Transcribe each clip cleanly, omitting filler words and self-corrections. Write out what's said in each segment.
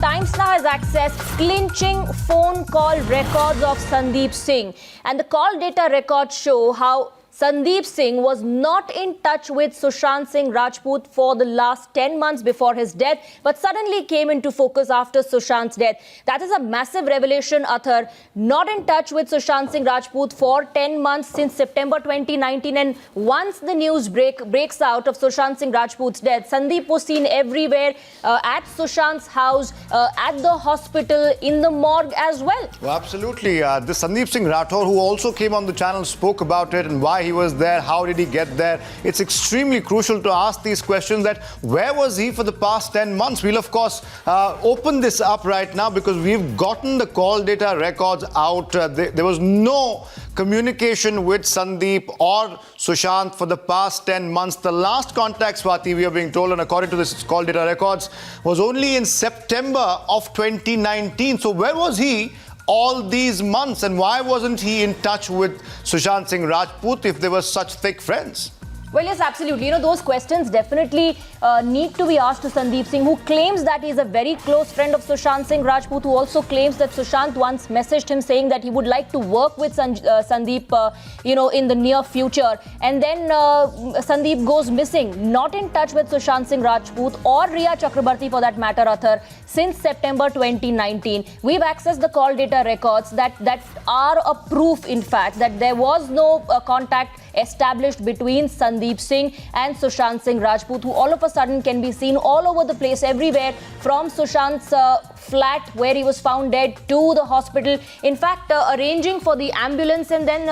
Times Now has accessed clinching phone call records of Sandeep Singh, and the call data records show how Sandeep Singh was not in touch with Sushant Singh Rajput for the last 10 months before his death, but suddenly came into focus after Sushant's death. That is a massive revelation, Athar. Not in touch with Sushant Singh Rajput for 10 months since September 2019, and once the news breaks out of Sushant Singh Rajput's death, Sandeep was seen everywhere, at Sushant's house, at the hospital, in the morgue as well. Well, absolutely. This Sandeep Singh Rathore, who also came on the channel, spoke about it and why he was there, how did he get there. It's extremely crucial to ask these questions, that where was he for the past 10 months? We'll, of course, open this up right now because we've gotten the call data records out. There was no communication with Sandeep or Sushant for the past 10 months. The last contact, Swati, we are being told, and according to this call data records, was only in September of 2019. So where was he all these months, and why wasn't he in touch with Sushant Singh Rajput if they were such thick friends? Well, yes, absolutely. You know, those questions definitely need to be asked to Sandeep Singh, who claims that he's a very close friend of Sushant Singh Rajput, who also claims that Sushant once messaged him saying that he would like to work with Sandeep, in the near future. And then Sandeep goes missing, not in touch with Sushant Singh Rajput or Rhea Chakrabarti for that matter, Athar, since September 2019. We've accessed the call data records that are a proof, in fact, that there was no contact established between Sandeep Singh and Sushant Singh Rajput, who all of a sudden can be seen all over the place, everywhere, from Sushant's flat where he was found dead to the hospital. In fact, arranging for the ambulance, and then,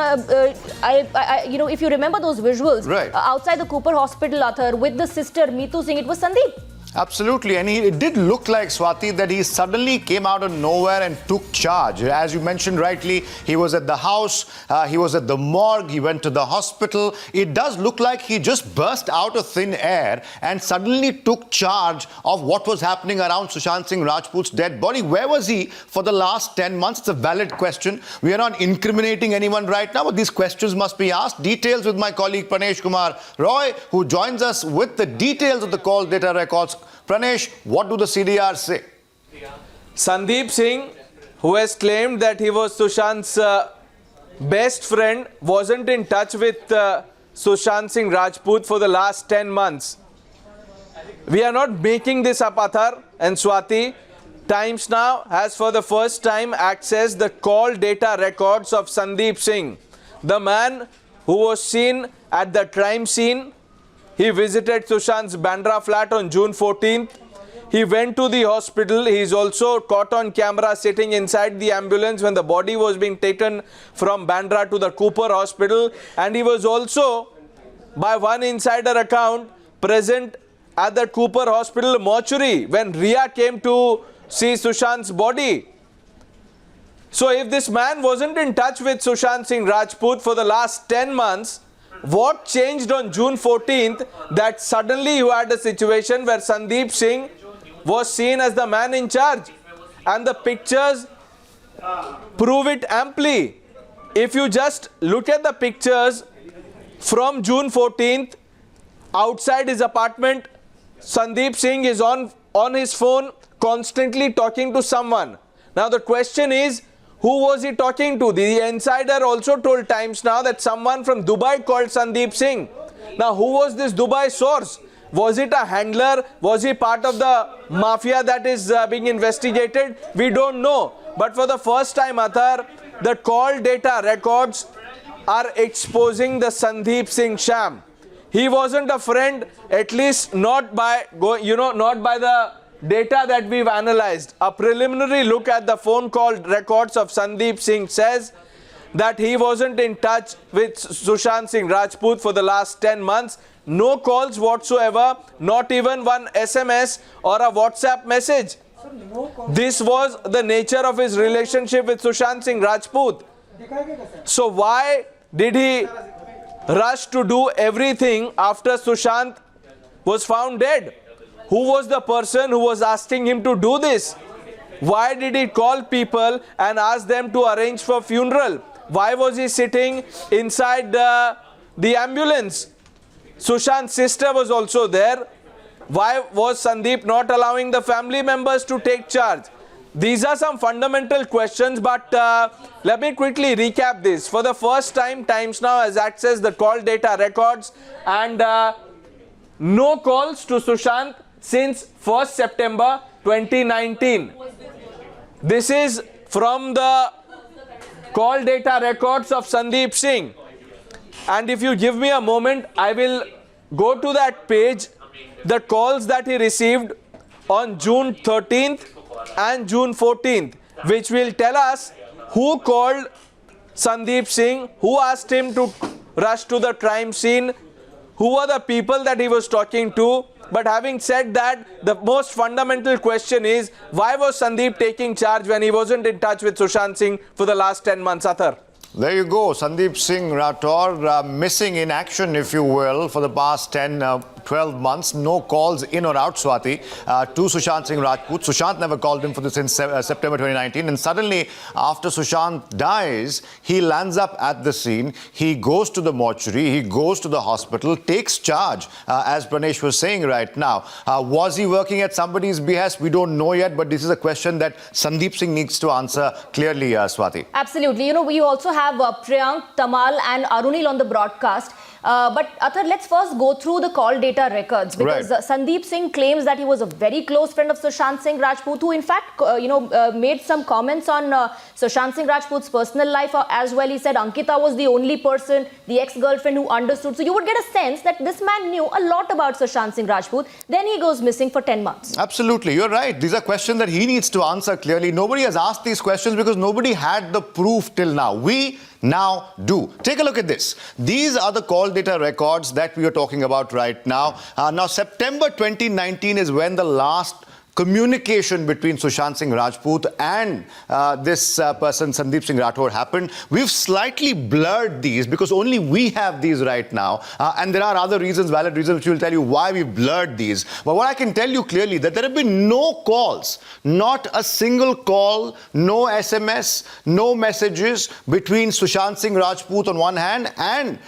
if you remember those visuals, right, outside the Cooper Hospital, Athar, with the sister Meetu Singh, it was Sandeep. Absolutely, and it did look like, Swati, that he suddenly came out of nowhere and took charge. As you mentioned rightly, he was at the house, he was at the morgue, he went to the hospital. It does look like he just burst out of thin air and suddenly took charge of what was happening around Sushant Singh Rajput's dead body. Where was he for the last 10 months? It's a valid question. We are not incriminating anyone right now, but these questions must be asked. Details with my colleague Pranesh Kumar Roy, who joins us with the details of the call data records. Pranesh, what do the CDRs say? Sandeep Singh, who has claimed that he was Sushant's best friend, wasn't in touch with Sushant Singh Rajput for the last 10 months. We are not making this up, Athar and Swati. Times Now has for the first time accessed the call data records of Sandeep Singh, the man who was seen at the crime scene. He visited Sushant's Bandra flat on June 14th. He went to the hospital. He's also caught on camera sitting inside the ambulance when the body was being taken from Bandra to the Cooper Hospital. And he was also, by one insider account, present at the Cooper Hospital mortuary when Rhea came to see Sushant's body. So if this man wasn't in touch with Sushant Singh Rajput for the last 10 months, what changed on June 14th that suddenly you had a situation where Sandeep Singh was seen as the man in charge? And the pictures prove it amply. If you just look at the pictures from June 14th, outside his apartment, Sandeep Singh is on his phone constantly talking to someone. Now the question is, who was he talking to? The insider also told Times Now that someone from Dubai called Sandeep Singh. Now, who was this Dubai source? Was it a handler? Was he part of the mafia that is being investigated? We don't know. But for the first time, Athar, the call data records are exposing the Sandeep Singh sham. He wasn't a friend, at least not by the data that we've analyzed. A preliminary look at the phone call records of Sandeep Singh says that he wasn't in touch with Sushant Singh Rajput for the last 10 months. No calls whatsoever, not even one SMS or a WhatsApp message. This was the nature of his relationship with Sushant Singh Rajput. So why did he rush to do everything after Sushant was found dead? Who was the person who was asking him to do this? Why did he call people and ask them to arrange for funeral? Why was he sitting inside the ambulance? Sushant's sister was also there. why was Sandeep not allowing the family members to take charge? These are some fundamental questions, but let me quickly recap this. For the first time, Times Now has accessed the call data records and no calls to Sushant since 1st September 2019. This is from the call data records of Sandeep Singh. And if you give me a moment, I will go to that page, the calls that he received on June 13th and June 14th, which will tell us who called Sandeep Singh, who asked him to rush to the crime scene, who were the people that he was talking to. But having said that, the most fundamental question is, why was Sandeep taking charge when he wasn't in touch with Sushant Singh for the last 10 months, Athar? There you go, Sandeep Singh Rathor missing in action, if you will, for the past 12 months. No calls in or out, Swati, to Sushant Singh Rajput. Sushant never called him for this since September 2019. And suddenly, after Sushant dies, he lands up at the scene. He goes to the mortuary. He goes to the hospital, takes charge, as Pranesh was saying right now. Was he working at somebody's behest? We don't know yet, but this is a question that Sandeep Singh needs to answer clearly, Swati. Absolutely. You know, we also have Priyank, Tamal and Arunil on the broadcast. But Athar, let's first go through the call data records, because Sandeep Singh claims that he was a very close friend of Sushant Singh Rajput, who in fact, made some comments on Sushant Singh Rajput's personal life as well. He said Ankita was the only person, the ex-girlfriend, who understood. So you would get a sense that this man knew a lot about Sushant Singh Rajput. Then he goes missing for 10 months. Absolutely, you're right. These are questions that he needs to answer clearly. Nobody has asked these questions because nobody had the proof till now. We now do. Take a look at this. These are the call data records that we are talking about right now. Now, September 2019 is when the last communication between Sushant Singh Rajput and this person, Sandeep Singh Rathor, happened. We've slightly blurred these because only we have these right now. And there are other reasons, valid reasons, which will tell you why we blurred these. But what I can tell you clearly, that there have been no calls, not a single call, no SMS, no messages between Sushant Singh Rajput on one hand and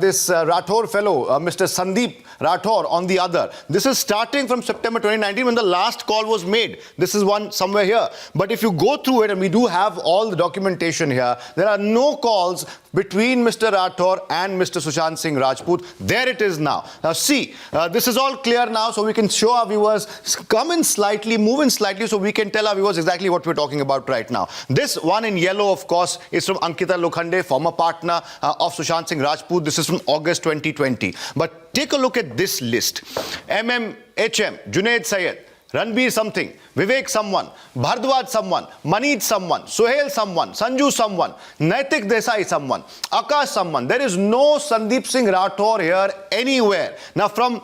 this Rathor fellow, Mr. Sandeep Rathor, on the other. This is starting from September 2019 when the last call was made. This is one somewhere here. But if you go through it, and we do have all the documentation here, there are no calls between Mr. Rathor and Mr. Sushant Singh Rajput. There it is now. Now see, this is all clear now, so we can show our viewers, come in slightly, move in slightly, so we can tell our viewers exactly what we're talking about right now. This one in yellow, of course, is from Ankita Lokhande, former partner of Sushant Singh Rajput. This is from August 2020. But take a look at this list. HM, Junaid Syed, Ranbir something, Vivek someone, Bhardwaj someone, Maneet someone, Suhail someone, Sanju someone, Naitik Desai someone, Akash someone. There is no Sandeep Singh Rathor here anywhere. Now from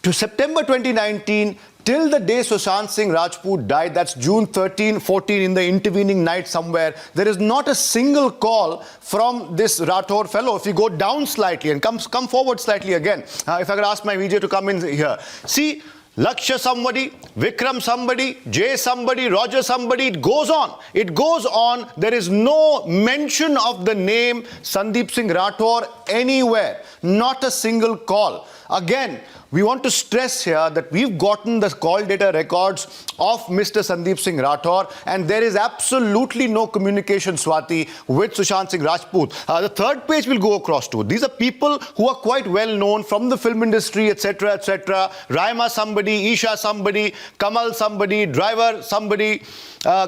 September 2019 till the day Sushant Singh Rajput died, that's June 13, 14, in the intervening night somewhere, there is not a single call from this Rathor fellow. If you go down slightly and come forward slightly again, if I could ask my VJ to come in here. See, Lakshya somebody, Vikram somebody, Jay somebody, Roger somebody, it goes on. It goes on. There is no mention of the name Sandeep Singh Rathor anywhere. Not a single call. Again, we want to stress here that we've gotten the call data records of Mr. Sandeep Singh Rathor, and there is absolutely no communication, Swati, with Sushant Singh Rajput. The third page we'll go across to. These are people who are quite well known from the film industry, etc., etc. Raima somebody, Isha somebody, Kamal somebody, Driver somebody,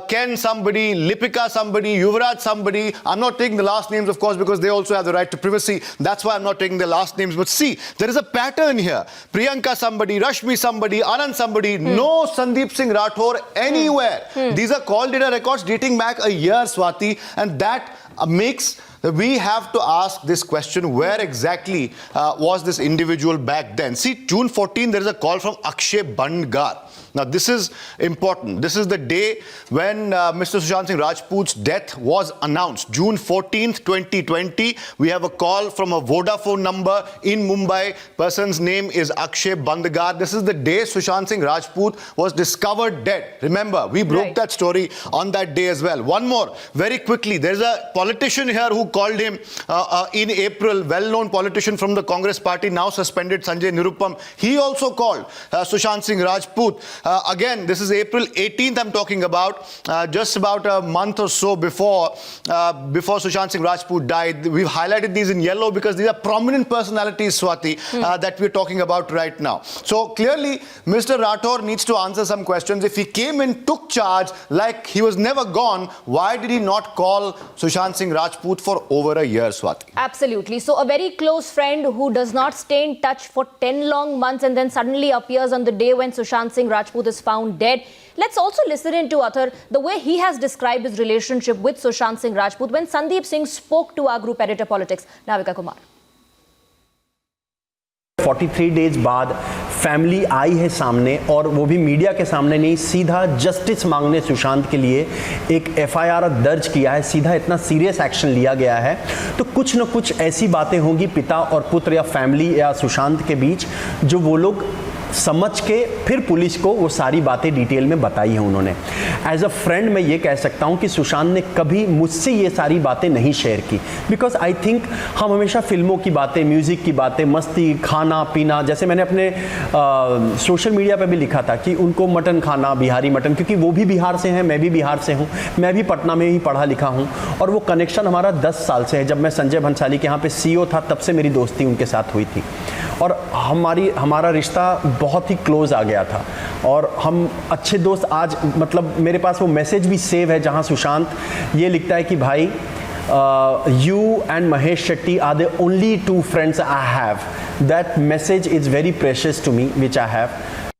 Ken somebody, Lipika somebody, Yuvraj somebody. I'm not taking the last names, of course, because they also have the right to privacy. That's why I'm not taking the last names. But see, there is a pattern here. Priyanka somebody, Rashmi somebody, Anand somebody, no Sandeep Singh Rathor anywhere. These are call data records dating back a year, Swati, and that makes we have to ask this question, where exactly was this individual back then? See, June 14, there is a call from Akshay Bandgar. Now, this is important. This is the day when Mr. Sushant Singh Rajput's death was announced. June 14th, 2020. We have a call from a Vodafone number in Mumbai. Person's name is Akshay Bandagar. This is the day Sushant Singh Rajput was discovered dead. Remember, we broke that story on that day as well. One more, very quickly. There's a politician here who called him in April, well-known politician from the Congress party, now suspended, Sanjay Nirupam. He also called Sushant Singh Rajput. Again, this is April 18th I'm talking about, just about a month or so before Sushant Singh Rajput died. We've highlighted these in yellow because these are prominent personalities, Swati, that we're talking about right now. So clearly, Mr. Rathore needs to answer some questions. If he came and took charge like he was never gone, why did he not call Sushant Singh Rajput for over a year, Swati? Absolutely. So a very close friend who does not stay in touch for 10 long months and then suddenly appears on the day when Sushant Singh Rajput is found dead. Let's also listen into Athar, the way he has described his relationship with Sushant Singh Rajput when Sandeep Singh spoke to our group editor politics, Navika Kumar. 43 days बाद family I है सामने, और वो भी media के सामने नहीं, सीधा जस्टिस मांगने सुशांत के लिए एक एफआईआर दर्ज किया है, सीधा इतना सीरियस एक्शन लिया गया है। तो कुछ न कुछ ऐसी बातें होंगी पिता और पुत्र या फैमिली या सुशांत के बीच जो वो लोग समझ के फिर पुलिस को वो सारी बातें डिटेल में बताई हैं उन्होंने। एज अ फ्रेंड मैं ये कह सकता हूँ कि सुशांत ने कभी मुझसे ये सारी बातें नहीं शेयर की, बिकॉज आई थिंक हम हमेशा फिल्मों की बातें, म्यूज़िक की बातें, मस्ती, खाना पीना, जैसे मैंने अपने सोशल मीडिया पे भी लिखा था कि उनको मटन खाना, बिहारी मटन, क्योंकि वो भी बिहार से हैं, मैं भी बिहार से हूँ, मैं भी पटना में ही पढ़ा लिखा हूँ, और वो कनेक्शन हमारा 10 साल से है। जब मैं संजय भंसाली के यहाँ पे CEO था तब से मेरी दोस्ती उनके साथ हुई थी, और हमारा रिश्ता बहुत ही क्लोज आ गया था, और हम अच्छे दोस्त। आज मतलब मेरे पास वो मैसेज भी सेव है जहाँ सुशांत ये लिखता है कि भाई you and Mahesh Shetty are the only two friends I have. That message is very precious to me, which I have.